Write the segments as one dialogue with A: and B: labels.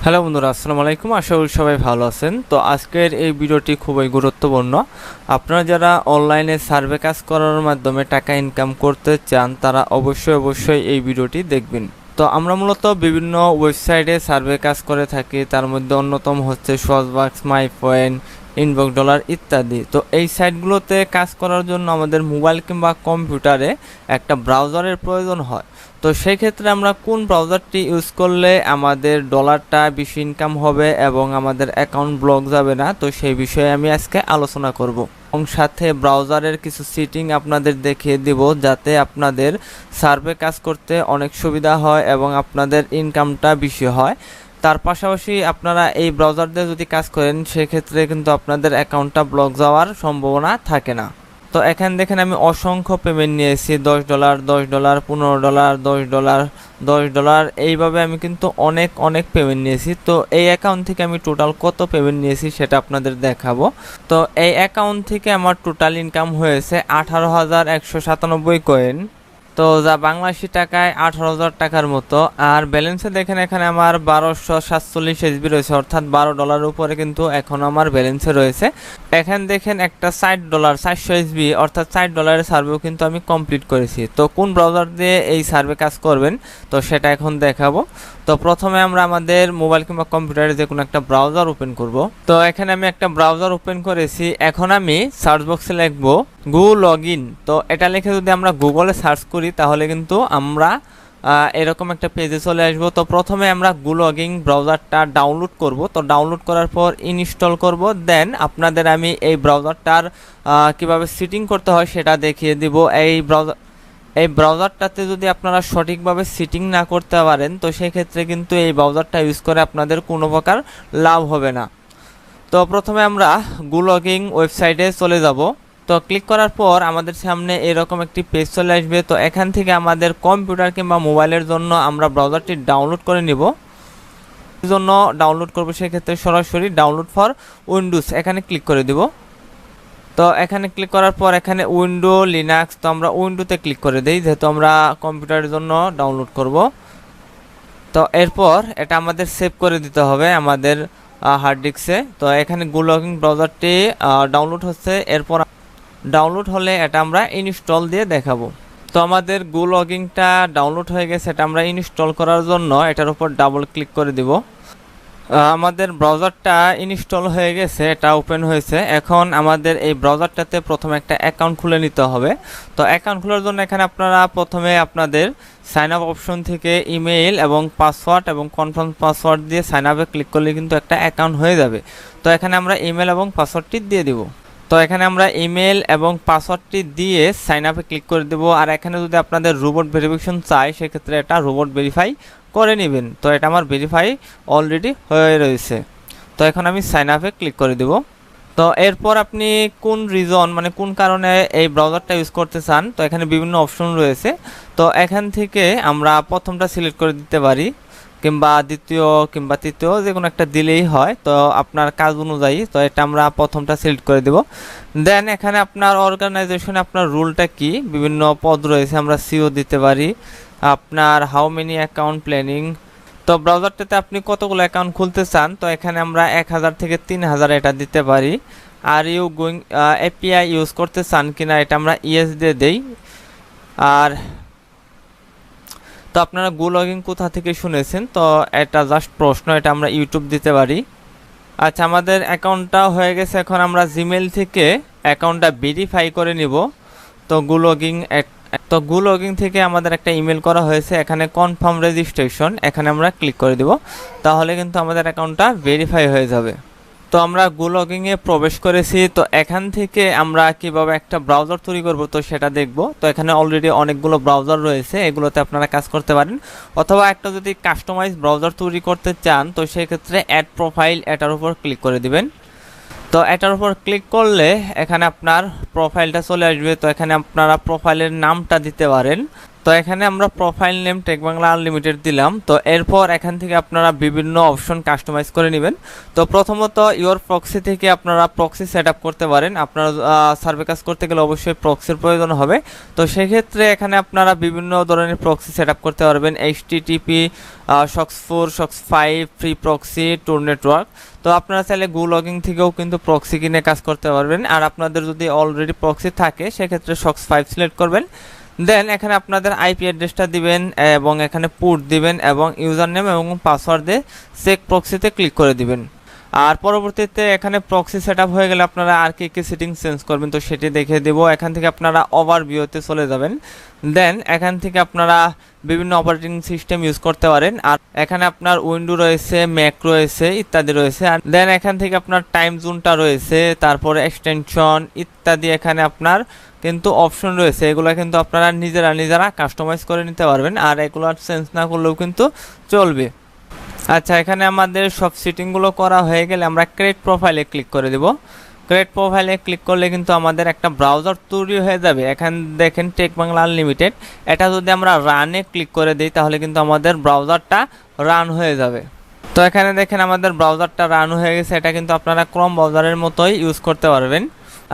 A: Hello বন্ধুরা, আসসালামু আলাইকুম। আশা করি সবাই ভালো আছেন। তো আজকের এই ভিডিওটি খুবই গুরুত্বপূর্ণ। আপনারা যারা অনলাইনে সার্ভে কাজ করার মাধ্যমে টাকা ইনকাম করতে চান তারা অবশ্যই এই ভিডিওটি দেখবেন। তো আমরা মূলত বিভিন্ন ওয়েবসাইটে সার্ভে কাজ করে থাকি, তার মধ্যে অন্যতম হচ্ছে সহজবাক্স, মাই পয়েন্ট, ইনবক্স ডলার ইত্যাদি। তো এই সাইটগুলোতে কাজ করার জন্য আমাদের মোবাইল কিংবা কম্পিউটারে একটা ব্রাউজারের প্রয়োজন হয়। তো সেই ক্ষেত্রে আমরা কোন ব্রাউজারটি ইউজ করলে আমাদের ডলারটা বেশি ইনকাম হবে এবং আমাদের অ্যাকাউন্ট ব্লক যাবে না, তো সেই বিষয়ে আমি আজকে আলোচনা করব এবং সাথে ব্রাউজারের কিছু সেটিং আপনাদের দেখিয়ে দিব যাতে আপনাদের সার্ভে কাজ করতে অনেক সুবিধা হয় এবং আপনাদের ইনকামটা বেশি হয়। তার পাশাপাশি আপনারা এই ব্রাউজার দিয়ে যদি কাজ করেন সেক্ষেত্রে কিন্তু আপনাদের অ্যাকাউন্টটা ব্লক যাওয়ার সম্ভাবনা থাকে না। তো এখানে দেখেন আমি অসংখ্য পেমেন্ট নিয়েছি, $10, $10, $15, $10, $10, এইভাবে আমি কিন্তু অনেক পেমেন্ট নিয়েছি। তো এই অ্যাকাউন্ট থেকে আমি টোটাল কত পেমেন্ট নিয়েছি সেটা আপনাদের দেখাবো। তো এই অ্যাকাউন্ট থেকে আমার টোটাল ইনকাম হয়েছে 18,197 কয়েন, তো যা বাংলাদেশি টাকায় 18,000 টাকার মতো। আর ব্যালেন্সে দেখেন এখানে আমার 1247 এসবি রয়েছে, অর্থাৎ $12 উপরে কিন্তু এখন আমার ব্যালেন্সে রয়েছে। এখানে দেখেন একটা $60 400 এসবি অর্থাৎ $60 সার্ভেও কিন্তু আমি কমপ্লিট করেছি। তো কোন ব্রাউজার দিয়ে এই সার্ভে কাজ করবেন তো সেটা এখন দেখাবো। তো প্রথমে আমরা আমাদের মোবাইল কিংবা কম্পিউটারে যে কোনো একটা ব্রাউজার ওপেন করব। তো এখানে আমি একটা ব্রাউজার ওপেন করেছি। এখন আমি সার্চ বক্সে লিখব গুলগইন। তো এটা লিখে যদি আমরা গুগলে সার্চ করি তাহলে কিন্তু আমরা এরকম একটা পেজে চলে আসবো। তো প্রথমে আমরা গুলগইন ব্রাউজারটা ডাউনলোড করব। তো ডাউনলোড করার পর ইনস্টল করব, দেন আপনাদের আমি এই ব্রাউজারটার কিভাবে সেটিং করতে হয় সেটা দেখিয়ে দিব। এই ব্রাউজারটাতে যদি আপনারা সঠিকভাবে সেটিং না করতে পারেন তো সেই ক্ষেত্রে কিন্তু এই ব্রাউজারটা ইউজ করে আপনাদের কোনো প্রকার লাভ হবে না। তো প্রথমে আমরা গুলগইন ওয়েবসাইটে চলে যাব। তো ক্লিক করার পর আমাদের সামনে এরকম একটি পেজ চলে আসবে। তো এখান থেকে আমাদের কম্পিউটার কিংবা মোবাইলের জন্য আমরা ব্রাউজারটি ডাউনলোড করে নিব। জন্য ডাউনলোড করব, সেক্ষেত্রে সরাসরি ডাউনলোড ফর উইন্ডোজ এখানে ক্লিক করে দিব। তো এখানে ক্লিক করার পর এখানে উইন্ডো লিনাক্স, তো আমরা উইন্ডোতে ক্লিক করে দেই যেহেতু আমরা কম্পিউটারের জন্য ডাউনলোড করব। তো এরপর এটা আমাদের সেভ করে দিতে হবে আমাদের হার্ড ডিস্কে। তো এখানে গুলগইন ব্রাউজারটি ডাউনলোড হচ্ছে, এরপর ডাউনলোড হলে এটা আমরা ইনস্টল দিয়ে দেখাবো। তো আমাদের গুলগইনটা ডাউনলোড হয়ে গেছে, এটা আমরা ইনস্টল করার জন্য এটার উপর ডাবল ক্লিক করে দিব। আমাদের ব্রাউজারটা ইনস্টল হয়ে গেছে, এটা ওপেন হয়েছে। এখন আমাদের এই ব্রাউজারটাতে প্রথমে একটা অ্যাকাউন্ট খুলে নিতে হবে। তো অ্যাকাউন্ট খোলার জন্য এখানে আপনারা প্রথমে আপনাদের সাইন আপ অপশন থেকে ইমেইল এবং পাসওয়ার্ড এবং কনফার্ম পাসওয়ার্ড দিয়ে সাইন আপে ক্লিক করলে কিন্তু একটা অ্যাকাউন্ট হয়ে যাবে। তো এখানে আমরা ইমেল এবং পাসওয়ার্ডটি দিয়ে দিব। তো এখানে আমরা ইমেল এবং পাসওয়ার্ডটি দিয়ে সাইন আপে ক্লিক করে দেবো। আর এখানে যদি আপনাদের রোবট ভেরিফিকেশন চাই সেক্ষেত্রে এটা রোবট ভেরিফাই করে নেবেন। তো এটা আমার ভেরিফাই অলরেডি হয়ে রয়েছে। তো এখন আমি সাইন আপে ক্লিক করে দেব। তো এরপর আপনি কোন রিজন মানে কোন কারণে এই ব্রাউজারটা ইউজ করতে চান তো এখানে বিভিন্ন অপশন রয়েছে। তো এখান থেকে আমরা প্রথমটা সিলেক্ট করে দিতে পারি, কিংবা দ্বিতীয় কিংবা তৃতীয় যে কোনো একটা দিলেই হয়। তো আপনার কাজ অনুযায়ী তো এটা আমরা প্রথমটা সিলেক্ট করে দেব। দেন এখানে আপনার অর্গানাইজেশনে আপনার রুলটা কি, বিভিন্ন পদ রয়েছে, আমরা সিও দিতে পারি। আপনার হাউ মেনি অ্যাকাউন্ট প্ল্যানিং, তো ব্রাউজারটাতে আপনি কতগুলো অ্যাকাউন্ট খুলতে চান তো এখানে আমরা 1000 থেকে 3000 এটা দিতে পারি। Are you going API use করতে চান কিনা এটা আমরা ইয়েস দিয়ে দেই। আর তো আপনারা গুলগইন কোথা থেকে শুনেছেন তো এটা জাস্ট প্রশ্ন, এটা আমরা ইউটিউব দিতে পারি। আচ্ছা, আমাদের অ্যাকাউন্টটা হয়ে গেছে, এখন আমরা জিমেল থেকে অ্যাকাউন্টটা ভেরিফাই করে নিব। তো গুলগইন থেকে আমাদের একটা ইমেল করা হয়েছে, এখানে কনফার্ম রেজিস্ট্রেশন এখানে আমরা ক্লিক করে দিব, তাহলে কিন্তু আমাদের অ্যাকাউন্টটা ভেরিফাই হয়ে যাবে। তো আমরা গুলগইনে প্রবেশ করেছি। তো এখান থেকে আমরা কিভাবে একটা ব্রাউজার তৈরি করব তো সেটা দেখব। তো এখানে অলরেডি অনেকগুলো ব্রাউজার রয়েছে, এগুলোতে আপনারা কাজ করতে পারেন। অথবা একটা যদি কাস্টমাইজ ব্রাউজার তৈরি করতে চান তো সেক্ষেত্রে অ্যাড প্রোফাইল এটার উপর ক্লিক করে দিবেন। তো এটার উপর ক্লিক করলে এখানে আপনার প্রোফাইলটা চলে আসবে। তো এখানে আপনারা প্রোফাইলের নামটা দিতে পারেন। তো এখানে আমরা profile name tech Bangla unlimited দিলাম। তো এরপর এখান থেকে আপনারা বিভিন্ন অপশন কাস্টমাইজ করে নেবেন। তো প্রথমত ইওর প্রক্সি থেকে আপনারা প্রক্সি সেট আপ করতে পারেন। আপনারা সার্ভে কাজ করতে গেলে অবশ্যই প্রক্সির প্রয়োজন হবে। তো সেক্ষেত্রে এখানে আপনারা বিভিন্ন ধরনের প্রক্সি সেট আপ করতে পারবেন। HTTP, SOX4, SOX5, free proxy, Tor network. তো আপনারা চাইলে গো লগিং থেকেও কিন্তু প্রক্সি কিনে কাজ করতে পারবেন। আর আপনাদের যদি অলরেডি প্রক্সি থাকে সেক্ষেত্রে SOX5 সিলেক্ট করবেন। দেন এখানে আপনাদের আইপি অ্যাড্রেসটা দিবেন এবং এখানে পুট দিবেন এবং ইউজার নেম এবং পাসওয়ার্ড দিয়ে চেক প্রক্সিতে ক্লিক করে দিবেন। আর পরবর্তীতে এখানে প্রক্সি সেটআপ হয়ে গেলে আপনারা আর কি কি সেটিং চেঞ্জ করবেন তো সেটি দেখিয়ে দেব। এখান থেকে আপনারা ওভারভিউতে চলে যাবেন। দেন এখান থেকে আপনারা বিভিন্ন অপারেটিং সিস্টেম ইউজ করতে পারেন। আর এখানে আপনার উইন্ডো রয়েছে, ম্যাক রয়েছে, ইত্যাদি রয়েছে। আর দেন এখান থেকে আপনার টাইম জোনটা রয়েছে, তারপরে এক্সটেনশন ইত্যাদি এখানে আপনার কিন্তু অপশন রয়েছে। এগুলো কিন্তু আপনারা নিজেরা কাস্টমাইজ করে নিতে পারবেন। আর এগুলো চেঞ্জ না করলেও কিন্তু চলবে। আচ্ছা, এখানে আমাদের সব সেটিংগুলো করা হয়ে গেলে আমরা ক্রিয়েট প্রোফাইলে ক্লিক করে দেব। ক্রিয়েট প্রোফাইলে ক্লিক করলে কিন্তু আমাদের একটা ব্রাউজার তৈরি হয়ে যাবে। এখানে দেখেন টেক বাংলা আনলিমিটেড, এটা যদি আমরা রানে ক্লিক করে দিই তাহলে কিন্তু আমাদের ব্রাউজারটা রান হয়ে যাবে। তো এখানে দেখেন আমাদের ব্রাউজারটা রান হয়ে গেছে। এটা কিন্তু আপনারা ক্রোম ব্রাউজারের মতোই ইউজ করতে পারবেন।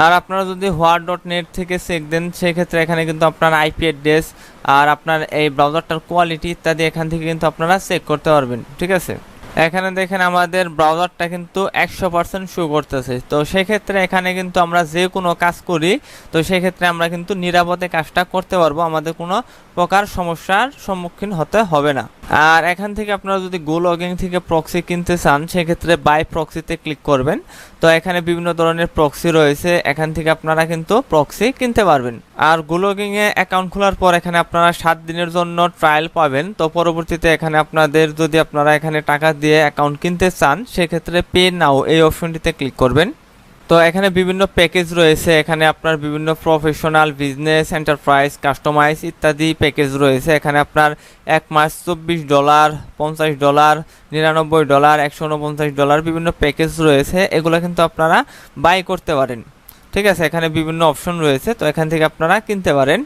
A: আর আপনারা যদি হোয়াট.নেট থেকে চেক দেন সেক্ষেত্রে এখানে কিন্তু আপনার আইপি অ্যাড্রেস আর আপনার এই ব্রাউজারটার কোয়ালিটি ইত্যাদি এখান থেকে কিন্তু আপনারা চেক করতে পারবেন। ঠিক আছে, এখানে দেখেন আমাদের ব্রাউজারটা কিন্তু 100% শো করতেছে। তো সেক্ষেত্রে এখানে কিন্তু আমরা যে কোনো কাজ করি তো সেক্ষেত্রে আমরা কিন্তু নিরাপদে কাজটা করতে পারবো, আমাদের কোনো প্রকার সমস্যার সম্মুখীন হতে হবে না। আর এখান থেকে আপনারা যদি গো লগিং থেকে প্রক্সি কিনতে চান সেক্ষেত্রে বাই প্রক্সিতে ক্লিক করবেন। তো এখানে বিভিন্ন ধরনের প্রক্সি রয়েছে, এখান থেকে আপনারা কিন্তু প্রক্সি কিনতে পারবেন। আর গো লগিংয়ে অ্যাকাউন্ট খোলার পর এখানে আপনারা 7 দিনের জন্য ট্রায়াল পাবেন। তো পরবর্তীতে এখানে আপনাদের যদি আপনারা এখানে টাকা দিয়ে অ্যাকাউন্ট কিনতে চান সেক্ষেত্রে পে নাও এই অপশনটিতে ক্লিক করবেন। তো এখানে বিভিন্ন প্যাকেজ রয়েছে, এখানে আপনার বিভিন্ন প্রফেশনাল, বিজনেস, এন্টারপ্রাইজ, কাস্টমাইজ ইত্যাদি প্যাকেজ রয়েছে। এখানে আপনার 1 মাস $24, $50, $99, $149 বিভিন্ন প্যাকেজ রয়েছে। এগুলো কিন্তু আপনারা বাই করতে পারেন। ঠিক আছে, এখানে বিভিন্ন অপশন রয়েছে, তো এখান থেকে আপনারা কিনতে পারেন।